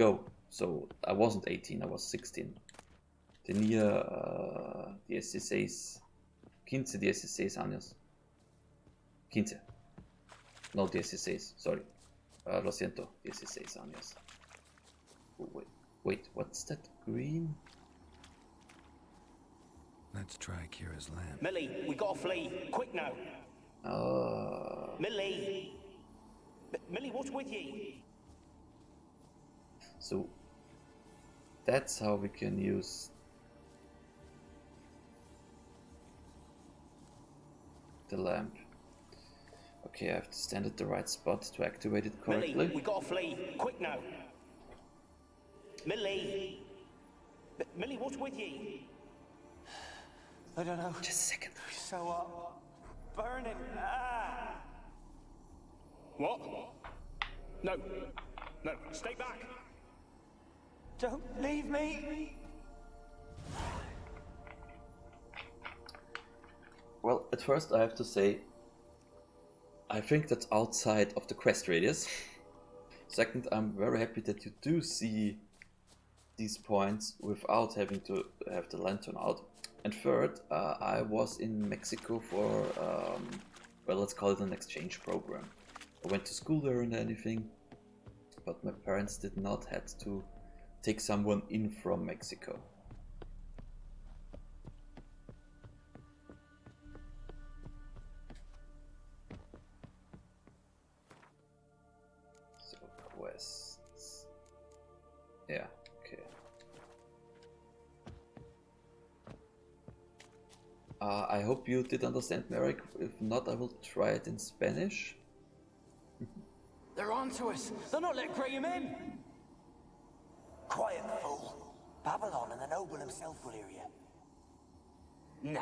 ago, so I wasn't 18, I was 16. Tenía 16 años. 15. No, 16, sorry. Lo siento, 16 años. Oh, wait, what's that green? Let's try Kira's lamp. Millie, we gotta flee. Quick now. Millie! Millie, what's with you? So that's how we can use the lamp. Okay, I have to stand at the right spot to activate it correctly. Millie, we gotta flee. Quick now. Millie! Millie, what's with you? I don't know. Just a second. So, burning. Ah! What? No. No, stay back. Don't leave me. Well, at first I have to say, I think that's outside of the quest radius. Second, I'm very happy that you do see these points without having to have the lantern out. And third, I was in Mexico for, well, let's call it an exchange program. I went to school there and anything, but my parents did not have to take someone in from Mexico. So, quests. Yeah, okay. I hope you did understand, Merrick. If not, I will try it in Spanish. They're onto us. They're not letting Graham in. Quiet, fool. Babylon and the noble himself will hear you. Nah,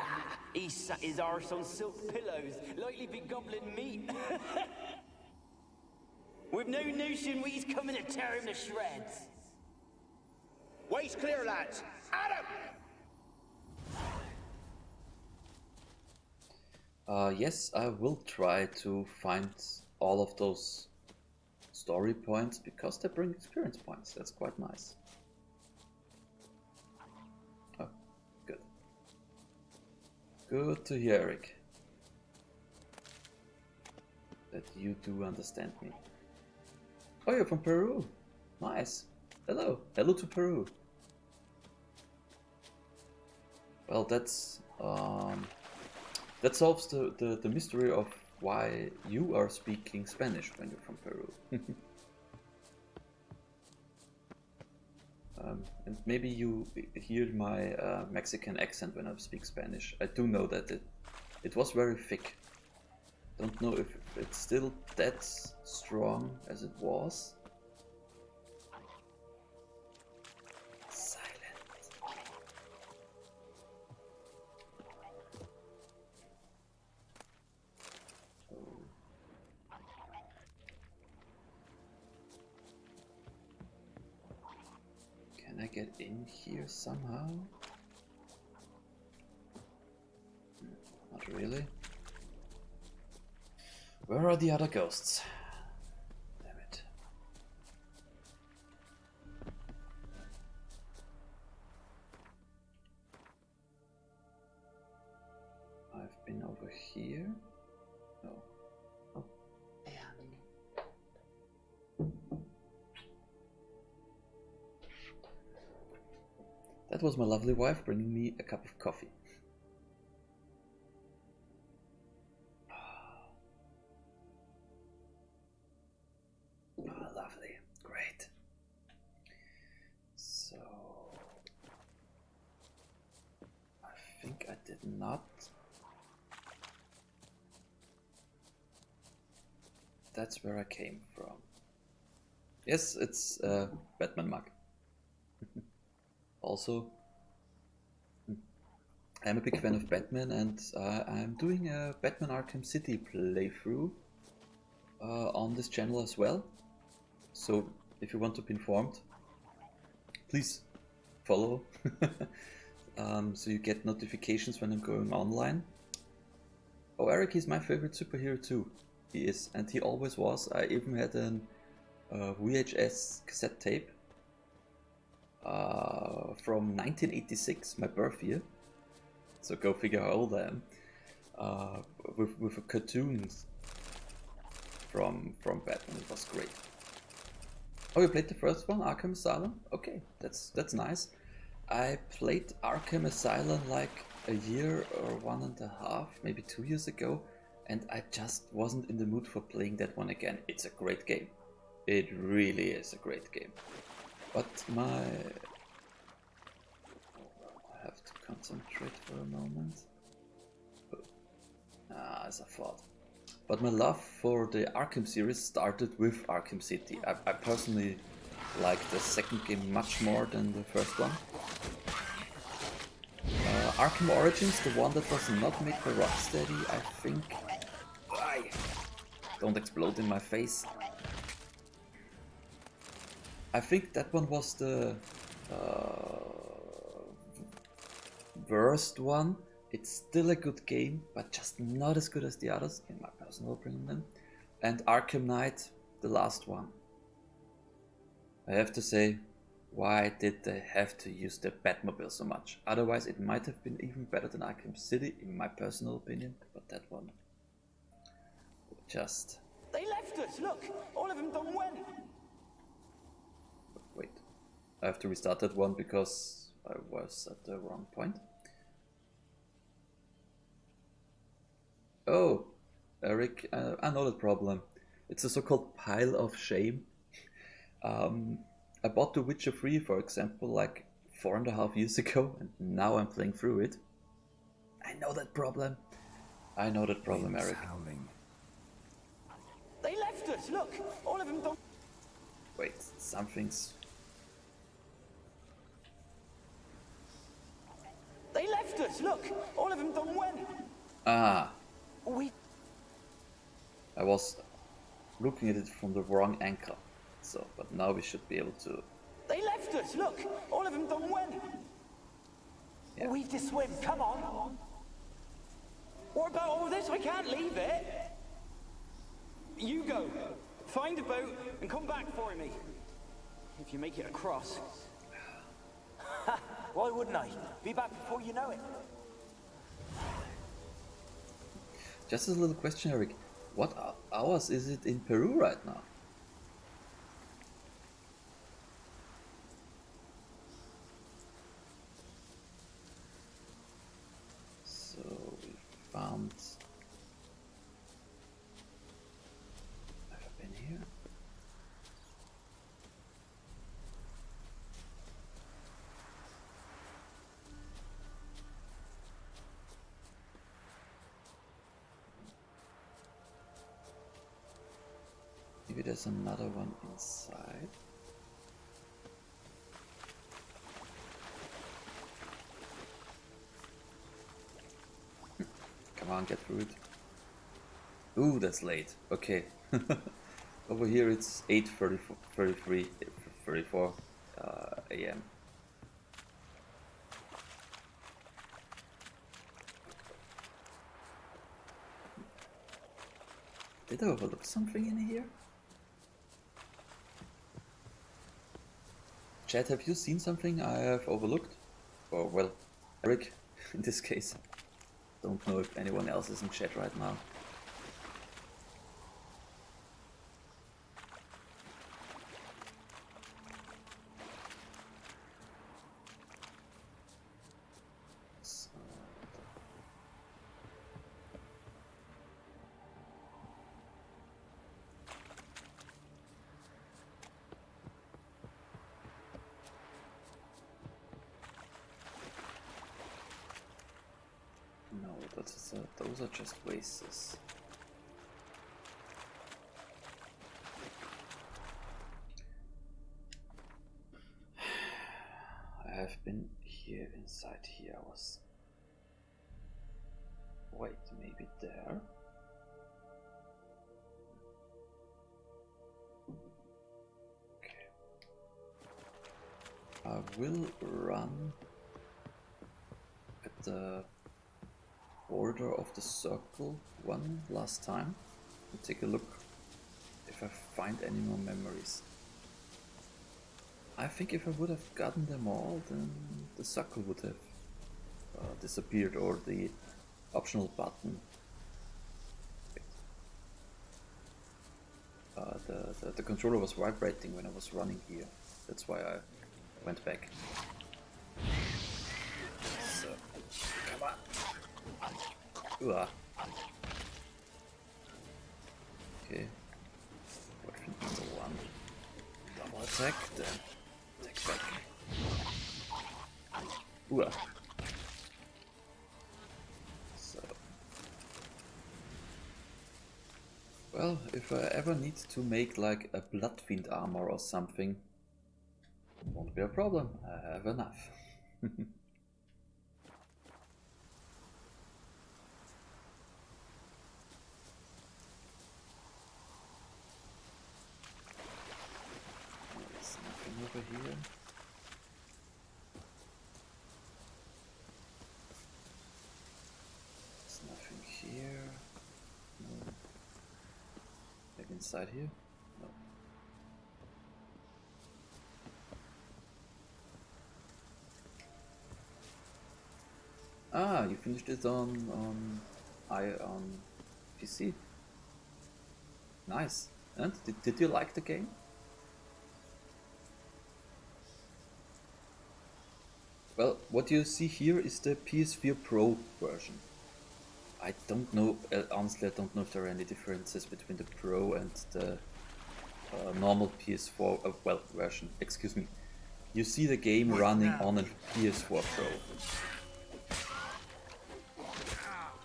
he sat his arse on silk pillows, likely be gobbling meat. With no notion we's coming to tear him to shreds. Way's clear, lads. Adam! Yes, I will try to find all of those story points because they bring experience points. That's quite nice. Oh, good. Good to hear, Eric, that you do understand me. Oh, you're from Peru. Nice. Hello. Hello to Peru. Well, that solves the mystery of why you are speaking Spanish when you're from Peru. And maybe you hear my Mexican accent when I speak Spanish. I do know that it was very thick. Don't know if it's still that strong as it was. Can I get in here somehow? Not really. Where are the other ghosts? Damn it. I've been over here. No. Oh. That was my lovely wife bringing me a cup of coffee. Oh, lovely. Great. So, I think I did not. That's where I came from. Yes, it's a Batman mug. Also, I'm a big fan of Batman, and I'm doing a Batman Arkham City playthrough on this channel as well. So if you want to be informed, please follow so you get notifications when I'm going online. Oh, Eric is my favorite superhero too. He is, and he always was. I even had an VHS cassette tape from 1986, my birth year. So go figure how old I am. With a cartoon from Batman. It was great. Oh, you played the first one, Arkham Asylum? Okay, that's nice. I played Arkham Asylum like a year or 1.5, maybe 2 years ago, and I just wasn't in the mood for playing that one again. It's a great game. It really is a great game. But I have to concentrate for a moment. As I thought. But my love for the Arkham series started with Arkham City. I personally like the second game much more than the first one. Arkham Origins, the one that was not made by Rocksteady, I think... Don't explode in my face. I think that one was the worst one. It's still a good game, but just not as good as the others, in my personal opinion. And Arkham Knight, the last one. I have to say, why did they have to use the Batmobile so much? Otherwise, it might have been even better than Arkham City, in my personal opinion. But that one, just... They left us, look! All of them done went! Wait, I have to restart that one because I was at the wrong point. Oh, Eric, I know that problem. It's a so-called pile of shame. I bought The Witcher 3, for example, like 4.5 years ago, and now I'm playing through it. I know that problem. I know that problem, Winds Eric. howling. They left us, look! All of them done... Wait, something's... They left us, look! All of them done went! Ah, We... I was looking at it from the wrong angle. So, but now we should be able to... They left us, look! All of them done went! Yeah. We've to swim, come on! What about all this? I can't leave it! You go. Find a boat and come back for me. If you make it across. Why wouldn't I? Be back before you know it. Just a little question, Eric. What hours is it in Peru right now? So we found... Have I been here? Maybe there's another one inside. Come on, get through it. Ooh, that's late. Okay. Over here it's 8:34 a.m. Did I overlook something in here? Chat, have you seen something I have overlooked? Or, well, Eric, in this case. Don't know if anyone else is in chat right now. So, no, those are just wastes. I have been here, inside here. I was... Wait, maybe there? Okay. I will run at the border of the circle one last time and take a look if I find any more memories. I think if I would have gotten them all, then the sucker would have disappeared, or the optional button. The controller was vibrating when I was running here. That's why I went back. So, come on. Ooh, okay. Question number 1. Double attack, then attack back. Ooh. So. Well, if I ever need to make like a Bloodfiend armor or something, won't be a problem. I have enough. There's nothing over here. There's nothing here. No. Back inside here? No. Ah, you finished it on PC. Nice. And did you like the game? Well, what you see here is the PS4 Pro version. I don't know, honestly I don't know if there are any differences between the Pro and the normal PS4, version, excuse me. You see the game running on a PS4 Pro.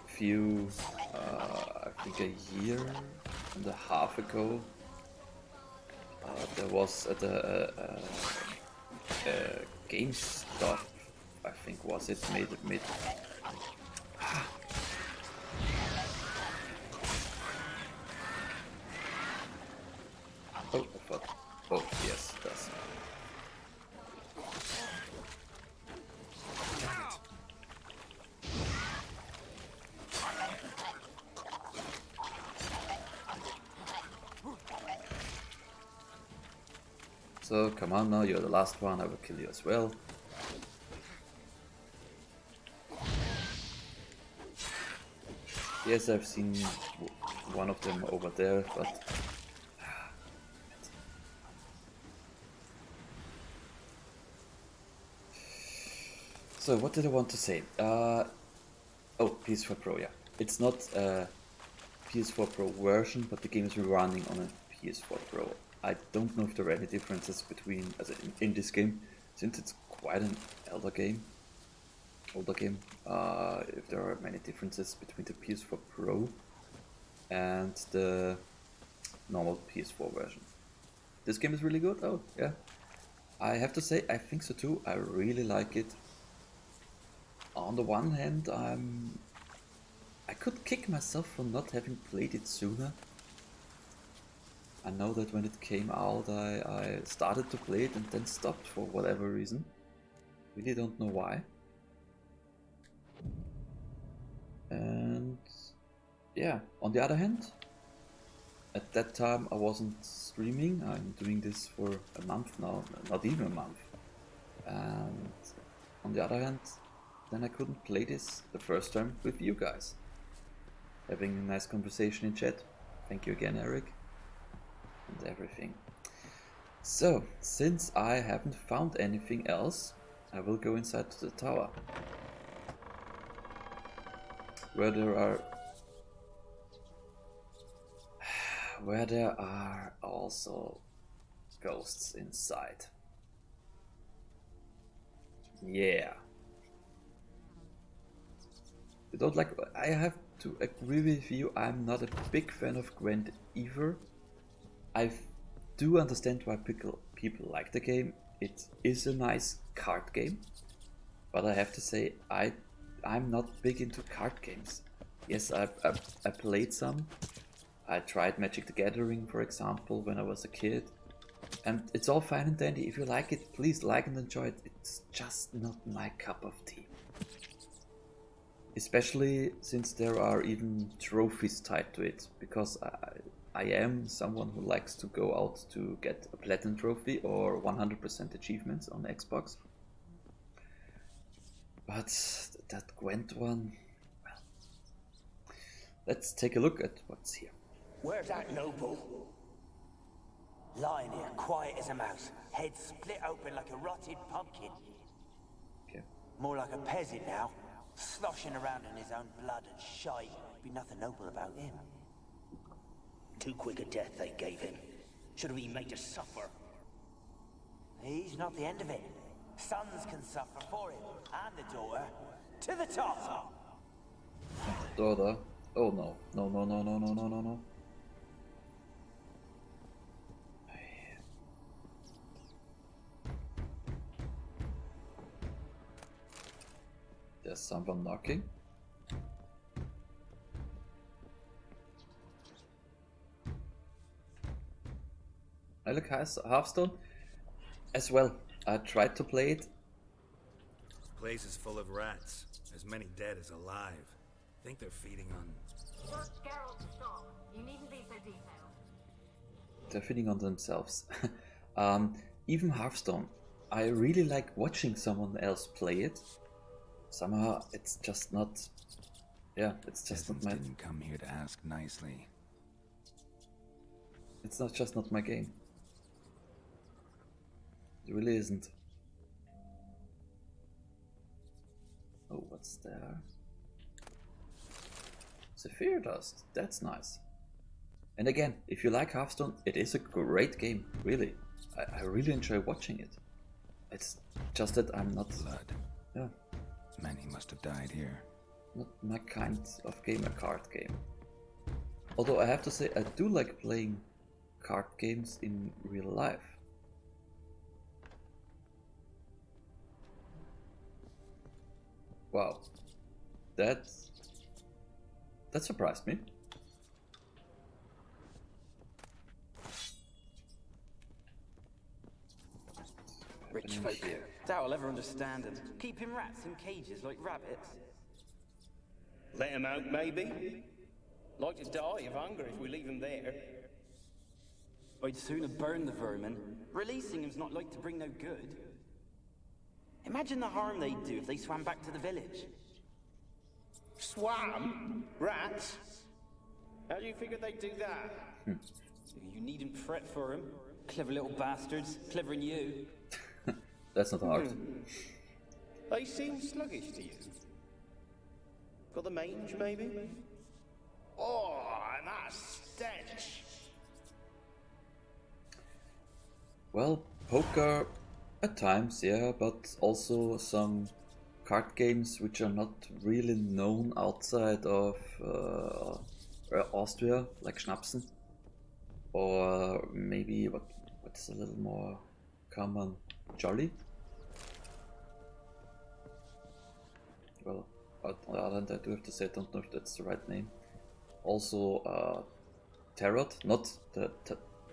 Few, I think a year and a half ago, there was at a GameStop, I think was it, made oh, I thought, oh yes, it does. So come on now, you're the last one, I will kill you as well. Yes, I've seen one of them over there, but... So what did I want to say? Oh, PS4 Pro, yeah. It's not a PS4 Pro version, but the game is running on a PS4 Pro. I don't know if there are any differences between in this game, since it's quite an older game. If there are many differences between the PS4 Pro and the normal PS4 version. This game is really good. Oh yeah, I have to say I think so too. I really like it. On the one hand, I could kick myself for not having played it sooner. I know that when it came out, I started to play it and then stopped for whatever reason. Really don't know why. And yeah, on the other hand, at that time I wasn't streaming. I'm doing this for a month now, not even a month. And on the other hand, then I couldn't play this the first time with you guys. Having a nice conversation in chat. Thank you again, Eric. And everything. So, since I haven't found anything else, I will go inside to the tower. Where there are also ghosts inside. Yeah. You don't like... I have to agree with you, I'm not a big fan of Gwent either. I do understand why people like the game. It is a nice card game, but I have to say I'm not big into card games. Yes, I played some. I tried Magic the Gathering, for example, when I was a kid, and it's all fine and dandy. If you like it, please like and enjoy it. It's just not my cup of tea. Especially since there are even trophies tied to it, because I am someone who likes to go out to get a platinum trophy or 100% achievements on Xbox. But that Gwent one, well, let's take a look at what's here. Where's that noble? Lying here, quiet as a mouse, head split open like a rotted pumpkin. Okay. More like a peasant now, sloshing around in his own blood and shite. Be nothing noble about him. Too quick a death they gave him. Should have been made to suffer. He's not the end of it. Sons can suffer for him, and the daughter. To the top! Daughter. Oh no. No, no, no, no, no, no, no, no. There's someone knocking. I like Hearthstone as well. I tried to play it. Place is full of rats. As many dead as alive. Think they're feeding on... Just Geralt to stop. You needn't be so detailed. They're feeding on themselves. Even Hearthstone. I really like watching someone else play it. Somehow it's just not... Yeah, it's just Peasants not my... didn't come here to ask nicely. It's just not my game. It really isn't. Oh, what's there? Zephyr Dust. That's nice. And again, if you like Hearthstone, it is a great game. Really, I really enjoy watching it. It's just that I'm not. Blood. Yeah, Many must have died here. not my kind of game, a card game. Although I have to say, I do like playing card games in real life. Wow, that surprised me. Rich folk. Doubt I'll ever understand them. Keeping rats in cages like rabbits. Let him out, maybe? Like to die of hunger if we leave him there. I'd sooner burn the vermin. Releasing him's not like to bring no good. Imagine the harm they'd do if they swam back to the village. Swam? Rats? How do you figure they'd do that? You needn't fret for him. Clever little bastards. Clever than you. That's not hard. They seem sluggish to you. Got the mange, maybe? Oh, and that stench! Well, poker at times, yeah, but also some card games which are not really known outside of Austria, like Schnapsen, or maybe what's a little more common, Jolly. Well, on the other hand, I do have to say, I don't know if that's the right name. Also, Tarot, not the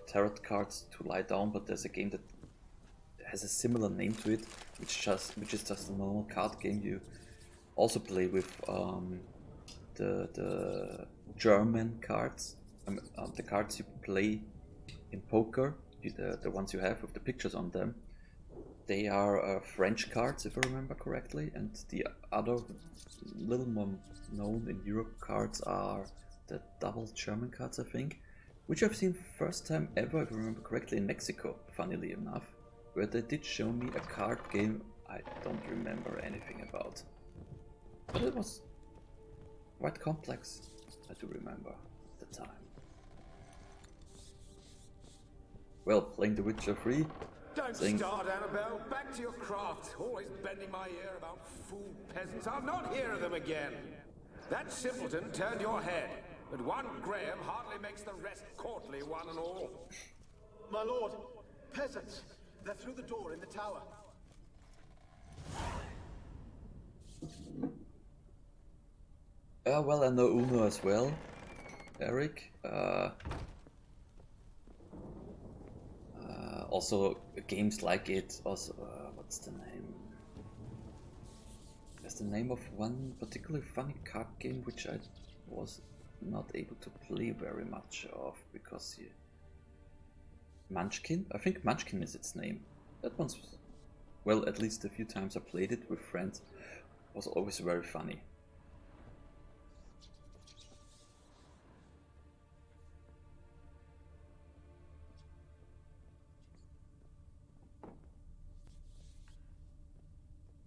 tarot cards to lie down, but there's a game that has a similar name to it, which is just a normal card game. You also play with the German cards, the cards you play in poker, the ones you have with the pictures on them. They are French cards, if I remember correctly, and the other little more known in Europe cards are the double German cards, I think, which I've seen first time ever, if I remember correctly, in Mexico, funnily enough, where they did show me a card game I don't remember anything about. But it was quite complex, I do remember at the time. Well, playing The Witcher 3. Don't start, Annabelle. Back to your craft. Always bending my ear about fool peasants. I'll not hear of them again. That simpleton turned your head, but one Graham hardly makes the rest courtly, one and all. My lord, peasants. They're through the door in the tower. Well, I know Uno as well, Eric. Also, games like it. Also, what's the name? There's the name of one particularly funny card game which I was not able to play very much of because you... Munchkin? I think Munchkin is its name. That one's, well, at least a few times I played it with friends, was always very funny.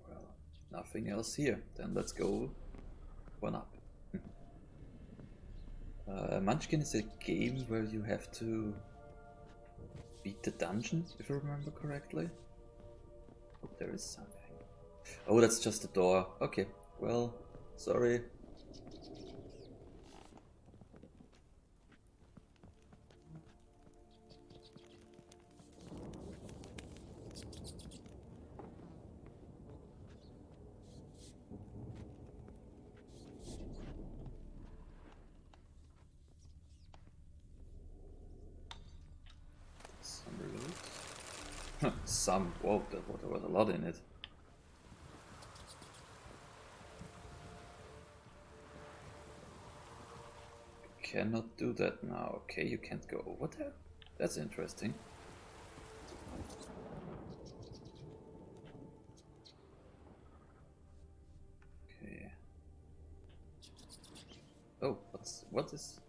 Well, nothing else here. Then let's go one up. Munchkin is a game where you have to beat the dungeon, if I remember correctly. Oh, there is something. Oh, that's just a door. Okay, well, sorry. Some, whoa, there was a lot in it. You cannot do that now. Okay, you can't go over there? That's interesting. Okay. Oh, what is...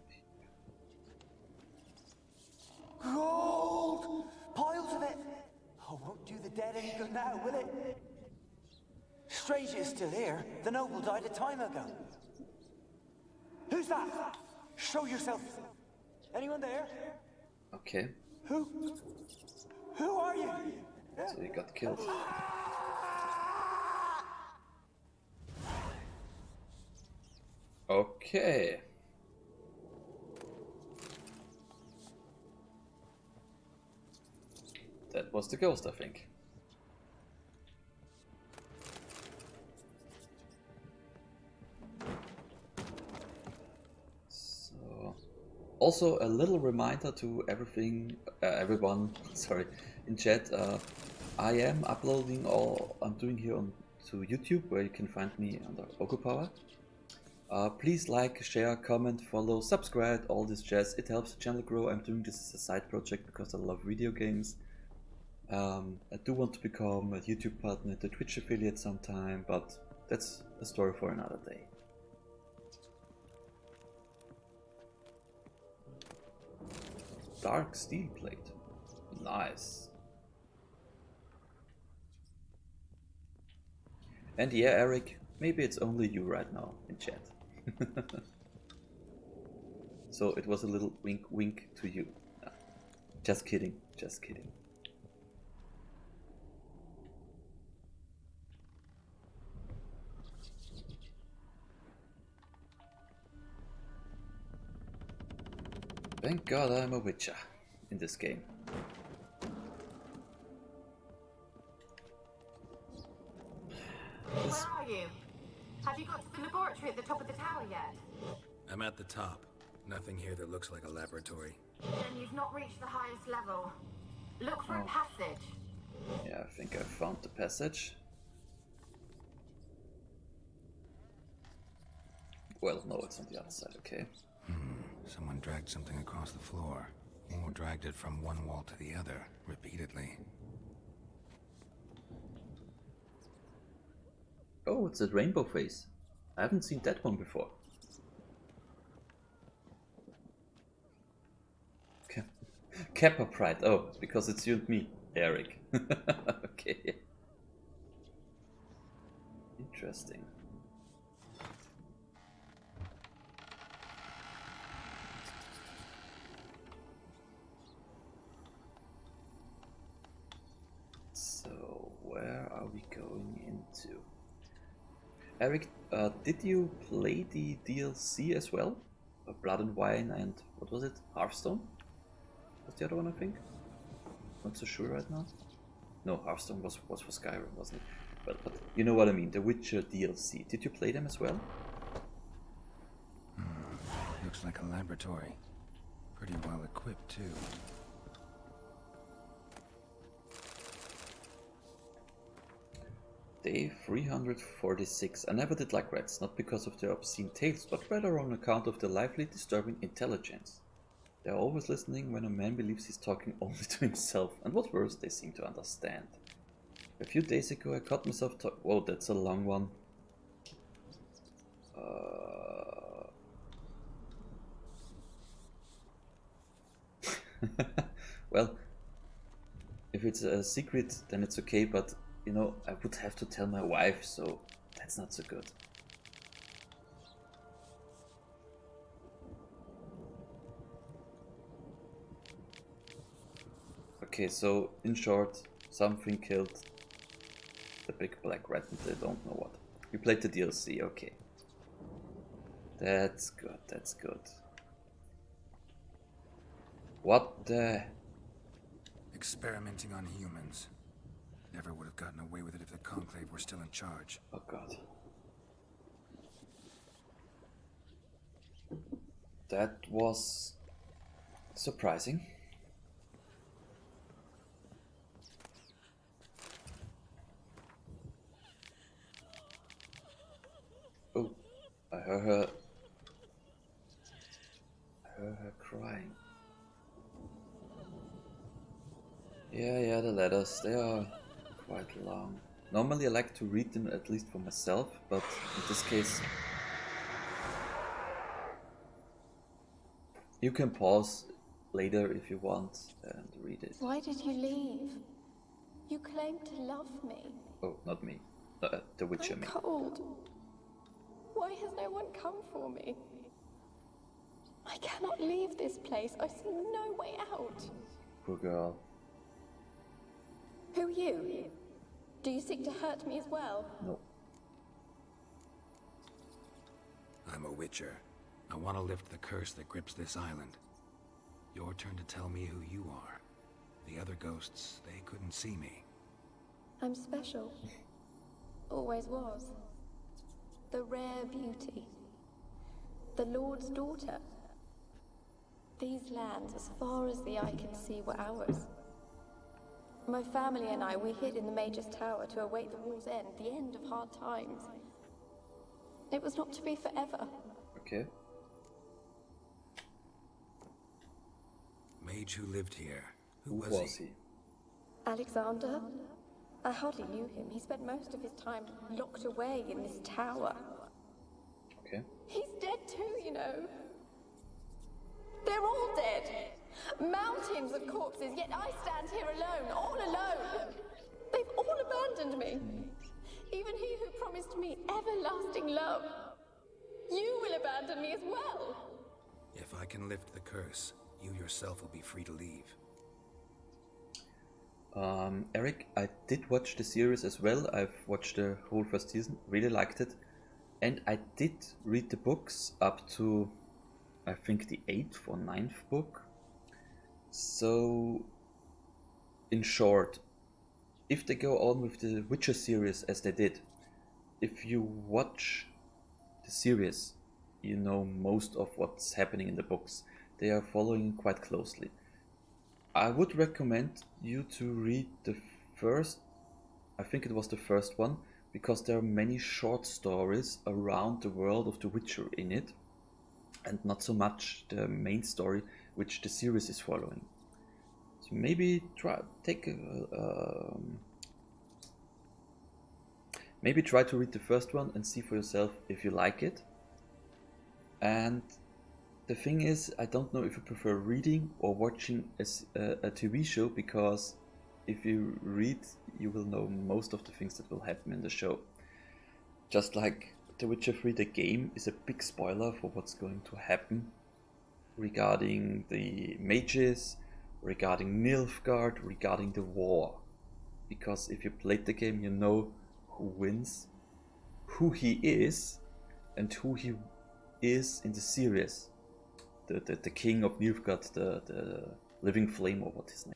Gold! Piles of it! Oh, won't do the dead any good now, will it? Strange it's still here. The noble died a time ago. Who's that? Show yourself. Anyone there? Okay. Who are you? So you got killed. Okay. That was the ghost, I think. So, also a little reminder to everyone, sorry, in chat. I am uploading all I'm doing here to YouTube, where you can find me under Ogopower. Please like, share, comment, follow, subscribe, all this jazz. It helps the channel grow. I'm doing this as a side project because I love video games. I do want to become a YouTube partner, the Twitch affiliate sometime, but that's a story for another day. Dark steel plate. Nice. And yeah, Eric, maybe it's only you right now in chat. So it was a little wink wink to you. No, just kidding, just kidding. Thank God I'm a Witcher in this game. Where are you? Have you got to the laboratory at the top of the tower yet? I'm at the top. Nothing here that looks like a laboratory. Then you've not reached the highest level. Look for a passage. Yeah, I think I found the passage. Well, no, it's on the other side, okay. Someone dragged something across the floor. Or dragged it from one wall to the other, repeatedly. Oh, it's a rainbow face. I haven't seen that one before. Kappa Pride. Oh, because it's you and me, Eric. Okay. Interesting. So, where are we going into? Eric, did you play the DLC as well? Blood and Wine and, what was it? Hearthstone? Was the other one, I think? Not so sure right now. No, Hearthstone was for Skyrim, wasn't it? But you know what I mean, the Witcher DLC. Did you play them as well? Looks like a laboratory. Pretty well equipped, too. Day 346. I never did like rats, not because of their obscene tales, but rather on account of their lively, disturbing intelligence. They are always listening when a man believes he's talking only to himself, and what's worse, they seem to understand. A few days ago I caught myself whoa, that's a long one. Well, if it's a secret, then it's okay, but you know, I would have to tell my wife, so that's not so good. Okay, so in short, something killed the big black rat and they don't know what. You played the DLC, okay. That's good, that's good. What the... Experimenting on humans. Never would have gotten away with it if the Conclave were still in charge. Oh god. That was surprising. Oh, I heard her. I heard her crying. Yeah, the letters, they are quite long. Normally I like to read them at least for myself, but in this case you can pause later if you want and read it. Why did you leave? You claimed to love me. Oh, not me. The Witcher I'm me. cold. Why has no one come for me? I cannot leave this place. I see no way out. Poor girl. Who are you? Do you seek to hurt me as well? No. I'm a Witcher. I want to lift the curse that grips this island. Your turn to tell me who you are. The other ghosts, they couldn't see me. I'm special. Always was. The rare beauty. The Lord's daughter. These lands, as far as the eye can see, were ours. My family and I, we hid in the Mage's Tower to await the war's end, the end of hard times. It was not to be forever. Okay. Mage who lived here. Who Who was was he? he? Alexander? I hardly knew him. He spent most of his time locked away in this tower. Okay. He's dead too, you know. They're all dead. Mountains of corpses, yet I stand here alone, all alone. They've all abandoned me. Even he who promised me everlasting love. You will abandon me as well. If I can lift the curse, you yourself will be free to leave. Eric, I did watch the series as well. I've watched the whole first season, really liked it. And I did read the books up to, I think, the 8th or 9th book. So, in short, if they go on with the Witcher series as they did, if you watch the series, you know most of what's happening in the books. They are following quite closely. I would recommend you to read the first, I think it was the first one, because there are many short stories around the world of The Witcher in it, and not so much the main story which the series is following. So maybe try to read the first one and see for yourself if you like it. And the thing is, I don't know if you prefer reading or watching a TV show, because if you read, you will know most of the things that will happen in the show. Just like The Witcher 3, the game is a big spoiler for what's going to happen regarding the mages, regarding Nilfgaard, regarding the war. Because if you played the game, you know who wins, who he is, and who he is in the series. The king of Nilfgaard, the living flame, or what his name.